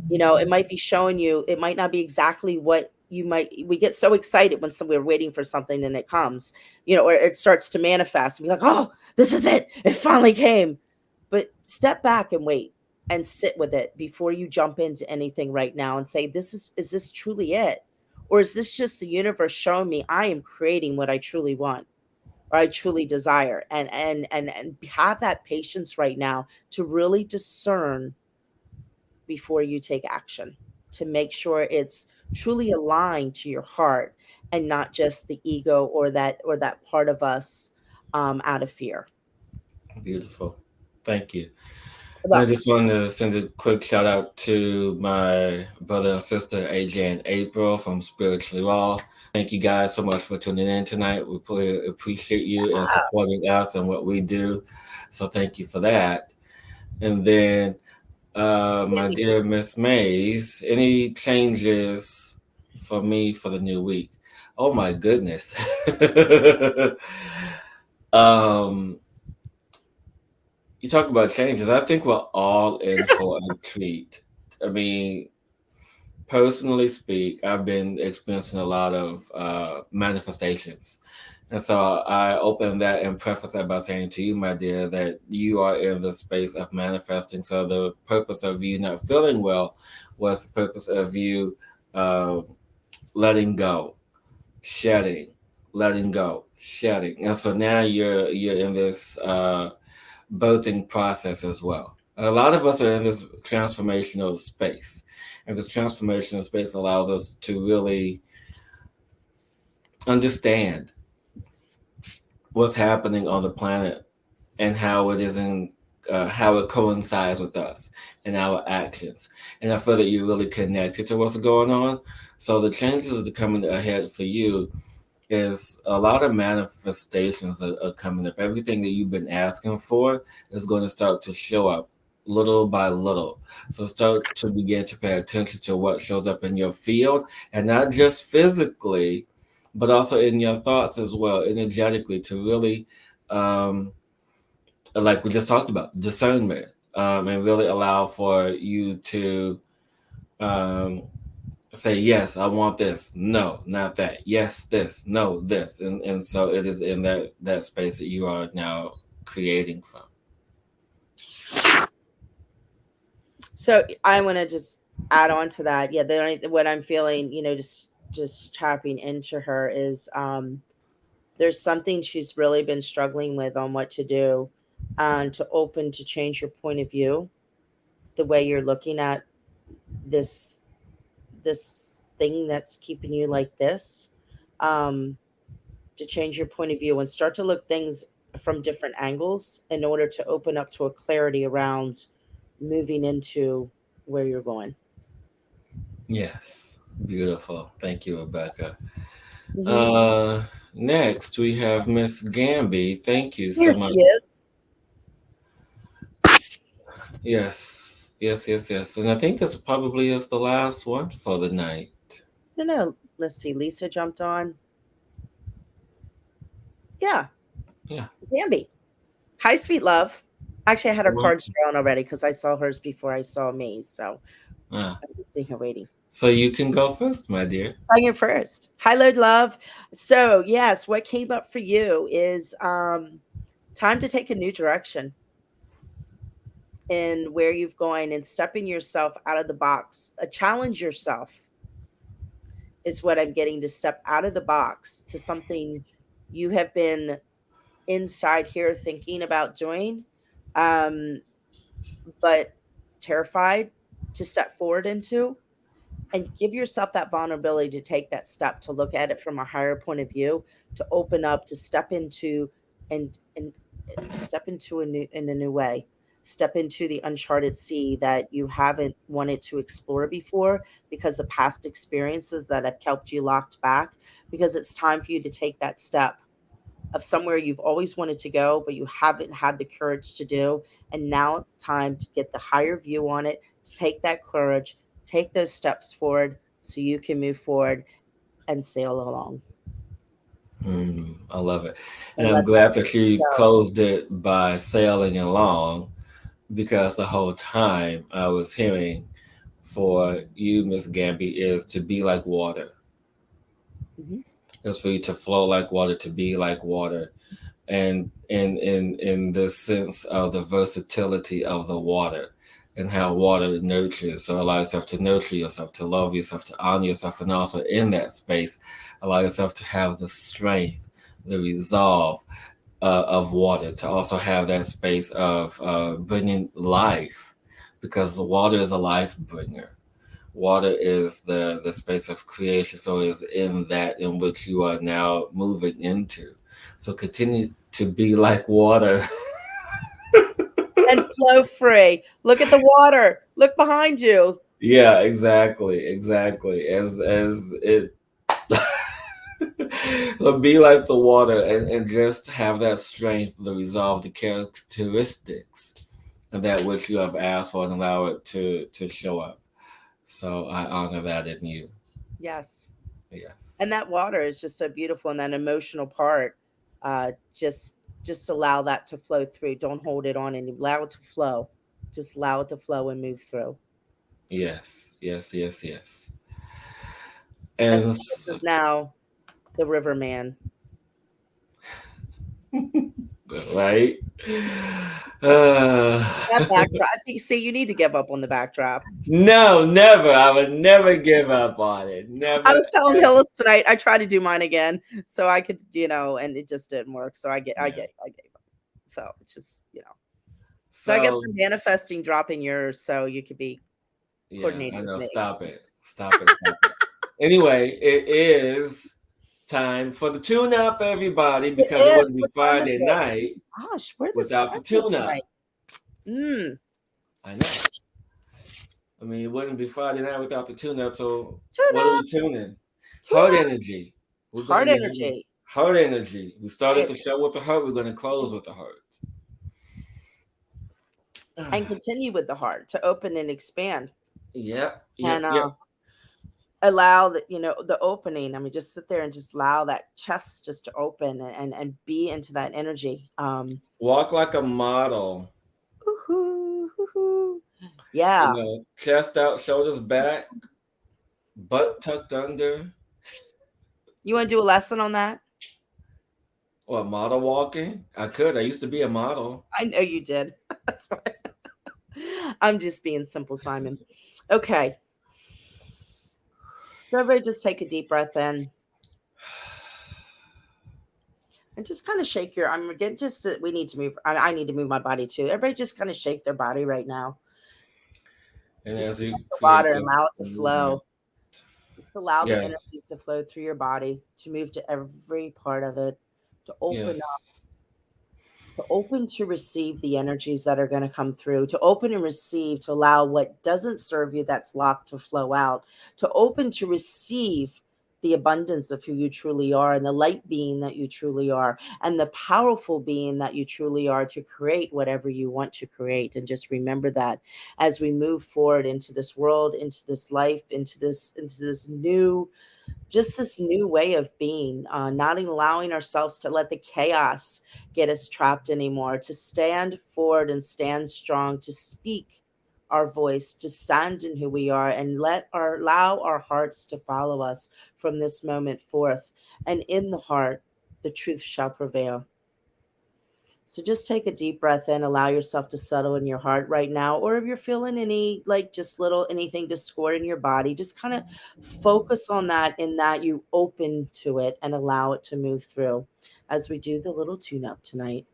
It might be showing you, it might not be exactly what you might. We get so excited when we're waiting for something and it comes, or it starts to manifest and be like, oh, this is it. It finally came. But step back and wait and sit with it before you jump into anything right now and say, is this truly it? Or is this just the universe showing me I am creating what I truly want or I truly desire? And have that patience right now to really discern before you take action, to make sure it's truly aligned to your heart and not just the ego or that part of us, out of fear. Beautiful. Thank you. You're And I welcome. just wanted to send a quick shout out to my brother and sister, AJ and April from Spiritually Raw. Thank you guys so much for tuning in tonight. We really appreciate you and supporting us and what we do. So thank you for that. And then, my Tammy. dear Miss Mays, any changes for me for the new week? Oh my goodness. um, you talk about changes. I think we're all in for a treat. I mean, personally speak, I've been experiencing a lot of manifestations. And so I open that and preface that by saying to you, my dear, that you are in the space of manifesting. So the purpose of you not feeling well was the purpose of you uh, letting go, shedding, letting go, shedding. And so now you're in this birthing process as well. A lot of us are in this transformational space, and this transformational space allows us to really understand what's happening on the planet and how it is in how it coincides with us and our actions. And I feel that you're really connected to what's going on. So the changes that are coming ahead for you is a lot of manifestations are coming up. Everything that you've been asking for is going to start to show up little by little. So start to begin to pay attention to what shows up in your field, and not just physically, but also in your thoughts as well, energetically, to really, um, like we just talked about, discernment, and really allow for you to um, say yes, I want this, no, not that, yes, this, no, this, and so it is in that space that you are now creating from. So I want to just add on to that. Yeah, what I'm feeling, just tapping into her is, there's something she's really been struggling with on what to do, and to open to change your point of view, the way you're looking at this this thing that's keeping you like this, um, to change your point of view and start to look things from different angles in order to open up to a clarity around moving into where you're going. Yes, beautiful. Thank you, Rebecca. Hmm. Uh, Next we have Miss Gamby. Thank you Here so she much. is. Yes. Yes, yes, yes. And I think this probably is the last one for the night. No, no. Let's see. Lisa jumped on. Yeah, Yeah. Bambi. Hi, sweet love. Actually, I had her Well, cards drawn already because I saw hers before I saw me. So yeah. I can see her waiting. So you can go first, my dear. On your first. Hi, Lord Love. So, yes, what came up for you is time to take a new direction in where you've going and stepping yourself out of the box. Challenge yourself is what I'm getting, to step out of the box to something you have been inside here thinking about doing, um, but terrified to step forward into, and give yourself that vulnerability to take that step, to look at it from a higher point of view, to open up, to step into, and step into a new, in a new way, step into the uncharted sea that you haven't wanted to explore before because of past experiences that have kept you locked back, because it's time for you to take that step of somewhere you've always wanted to go but you haven't had the courage to do, and now it's time to get the higher view on it, to take that courage, take those steps forward so you can move forward and sail along I love it. And and I'm let that glad that you go. closed it by sailing along because the whole time I was hearing for you, Miss Gamby, is to be like water. Mhm. It's for you to flow like water, to be like water. And in the sense of the versatility of the water and how water nurtures. So allow yourself to nurture yourself, to love yourself, to honor yourself, and also in that space, allow yourself to have the strength, the resolve of water, to also have that space of bringing life, because the water is a life bringer. Water is the space of creation, so it's in that in which you are now moving into. So continue to be like water. And flow free. Look at the water, look behind you. Yeah, exactly, exactly. As it so be like the water, and just have that strength, the resolve, the characteristics of that which you have asked for, and allow it to show up. So I honor that in you. Yes, Yes. and that water is just so beautiful, and that emotional part, just allow that to flow through, don't hold it on, and allow it to flow, just allow it to flow and move through. Yes. Yes. Yes. Yes. And And so this is now the river man. right. Uh, That backdrop, I think, see, you need to give up on the backdrop. no, never. I would never give up on it. I Never was telling ever. Hillis tonight, I tried to do mine again, so I could, and it just didn't work. So Yeah. I gave up. So it's just. So I guess So I'm manifesting dropping yours so you could be yeah, coordinated I with know. me. Stop it. Stop it. Stop it. Anyway, it is time for the tune up, everybody, It because it is. wouldn't be What time is Friday it? night Gosh, where the without the stars go tune up. tonight? Mm, I know. I mean, it wouldn't be Friday night without the tune up. So, tune what are up, we tuning? tune Heart up. energy. We're going to Heart be having energy. heart energy. We I started the agree. show with the heart. We're going to close with the heart. And continue with the heart to open and expand. Yep, yep, And yep. allow the opening. I mean, just sit there and just allow that chest just to open, and be into that energy. Walk like a model. Woohoo, woohoo. Yeah. Chest out, shoulders back, butt tucked under. You want to do a lesson on that? Or model walking. I could. I used to be a model. I know you did. That's why. I'm just being simple, Simon. Okay. So everybody just take a deep breath in and just kind of shake your, I'm getting we need to move. I need to move my body too. Everybody just kind of shake their body right now. And Just as pick you up the create water and this allow it to movement, flow. Just allow the energies to yes, flow through your body, to move to every part of it, to open up, yes, to open to receive the energies that are going to come through, to open and receive, to allow what doesn't serve you that's locked to flow out, to open to receive the abundance of who you truly are and the light being that you truly are and the powerful being that you truly are to create whatever you want to create. And just remember that as we move forward into this world, into this life, into this new, just this new way of being, not allowing ourselves to let the chaos get us trapped anymore, to stand forward and stand strong, to speak our voice, to stand in who we are, and allow our hearts to follow us from this moment forth. And in the heart, the truth shall prevail. So just take a deep breath in, allow yourself to settle in your heart right now. Or if you're feeling any, like just little anything discord in your body, just kind of focus on that, in that you open to it and allow it to move through as we do the little tune up tonight.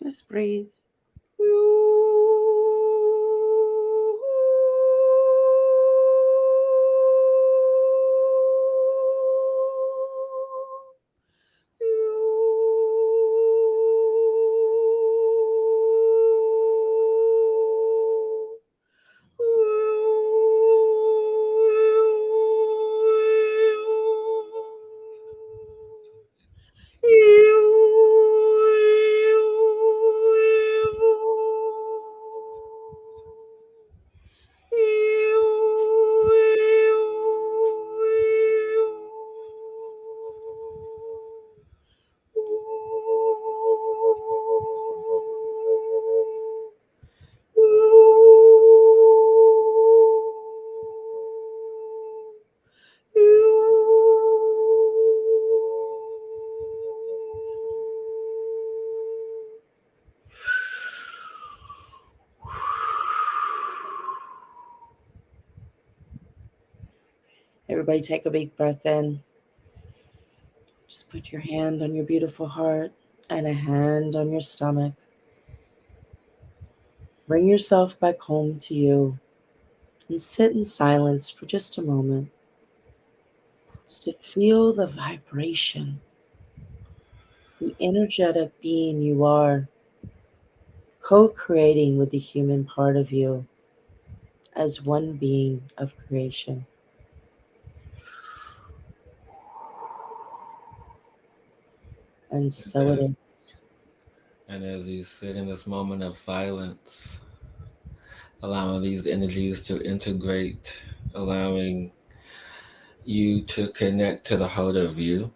Just breathe. Everybody take a big breath in. Just put your hand on your beautiful heart and a hand on your stomach. Bring yourself back home to you and sit in silence for just a moment, just to feel the vibration, the energetic being you are, co creating with the human part of you as one being of creation. And so it is. And as you sit in this moment of silence, allowing these energies to integrate, allowing you to connect to the heart of you,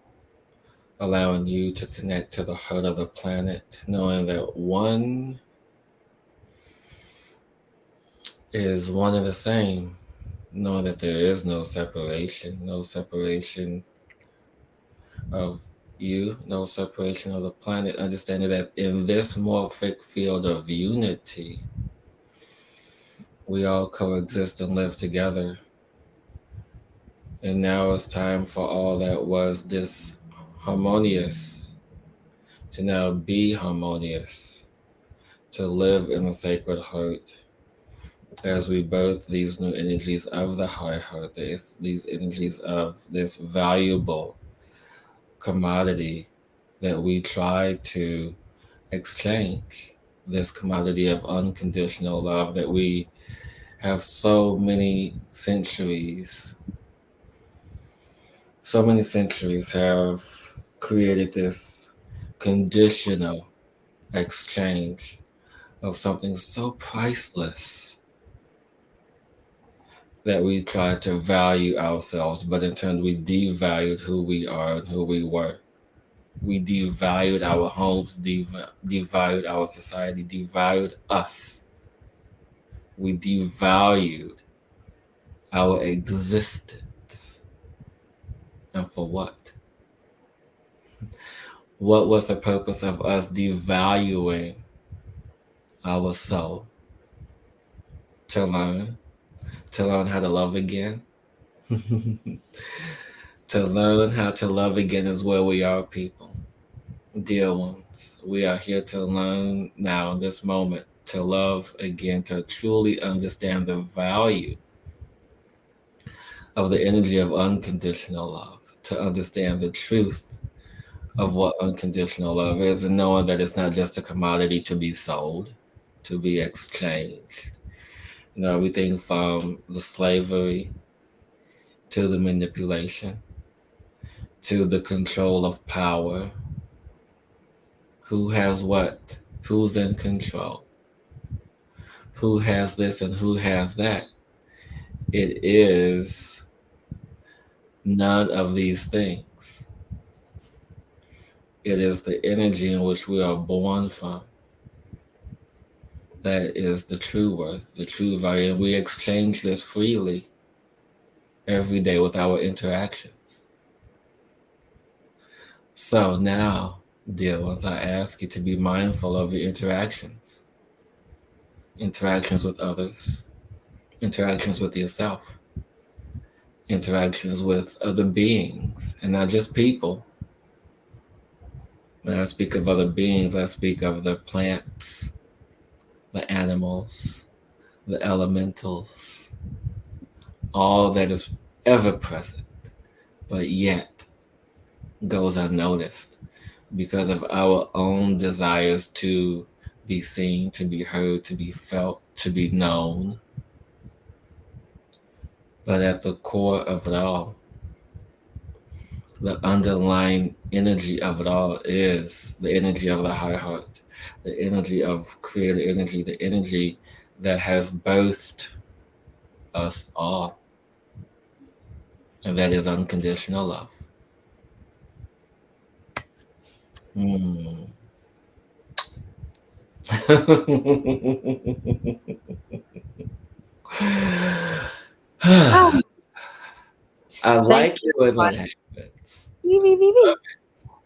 allowing you to connect to the heart of the planet, knowing that one is one and the same, knowing that there is no separation of you, no separation of the planet, understanding that in this morphic field of unity, we all coexist and live together. And now it's time for all that was disharmonious to now be harmonious, to live in the sacred heart as we birth these new energies of the high heart, these energies of this valuable commodity that we try to exchange, this commodity of unconditional love that we have so many centuries have created this conditional exchange of something so priceless, that we try to value ourselves, but in turn we devalued who we are and who we were. We devalued our homes, devalued our society, devalued us. We devalued our existence. And for what? What was the purpose of us devaluing our soul? To learn how to love again. To learn how to love again is where we are, people. Dear ones, we are here to learn now, in this moment, to love again, to truly understand the value of the energy of unconditional love, to understand the truth of what unconditional love is, and knowing that it's not just a commodity to be sold, to be exchanged. You know, everything from the slavery to the manipulation to the control of power. Who has what? Who's in control? Who has this and who has that? It is none of these things. It is the energy in which we are born from. That is the true worth, the true value. And we exchange this freely every day with our interactions. So now, dear ones, I ask you to be mindful of your interactions, interactions with others, interactions with yourself, interactions with other beings, and not just people. When I speak of other beings, I speak of the plants, the animals, the elementals, all that is ever present, but yet goes unnoticed because of our own desires to be seen, to be heard, to be felt, to be known. But at the core of it all, the underlying energy of it all is the energy of the high heart, the energy of creator energy, the energy that has birthed us all, and that is unconditional love. Mm. Oh, I thank like it when that happens. you.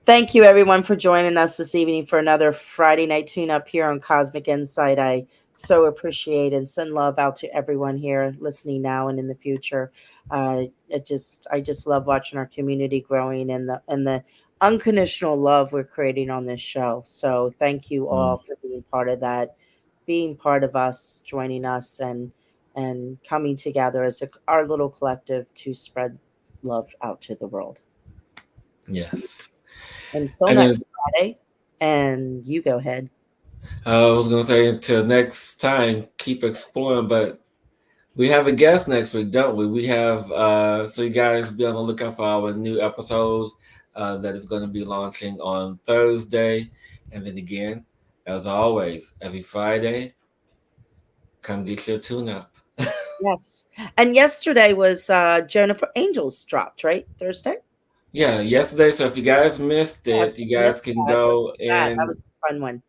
Thank you, everyone, for joining us this evening for another Friday night tune up here on Cosmic Insight. I so appreciate and send love out to everyone here listening now and in the future. I just love watching our community growing and the unconditional love we're creating on this show. So thank you Mm, all for being part of that, being part of us, joining us, and coming together as our little collective to spread love out to the world. yes. Until And then next Friday, and you go ahead. I was gonna say until next time, keep exploring. But we have a guest next week, don't we? We have so you guys be on the lookout for our new episode that is going to be launching on Thursday, and then again, as always, every Friday, come get your tune up. Yes. And yesterday was Jennifer Angels dropped, right? Thursday? Yeah, yesterday. So if you guys missed it, Yes. you I guys missed can that. Listen go to that. That and was a fun one.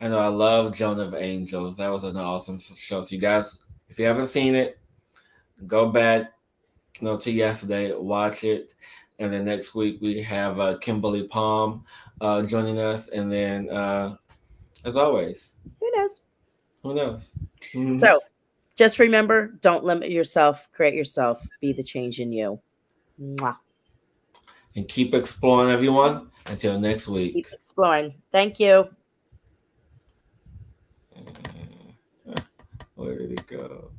I know I love Joan of Angels. That was an awesome show. So you guys, if you haven't seen it, go back, to yesterday, watch it, and then next week we have Kimberly Palm joining us, and then as always, Who knows? who knows? Mhm. So just remember, don't limit yourself, create yourself, be the change in you. Mwah. And keep exploring, everyone. Until next week. Keep exploring. Thank you. Where did it go?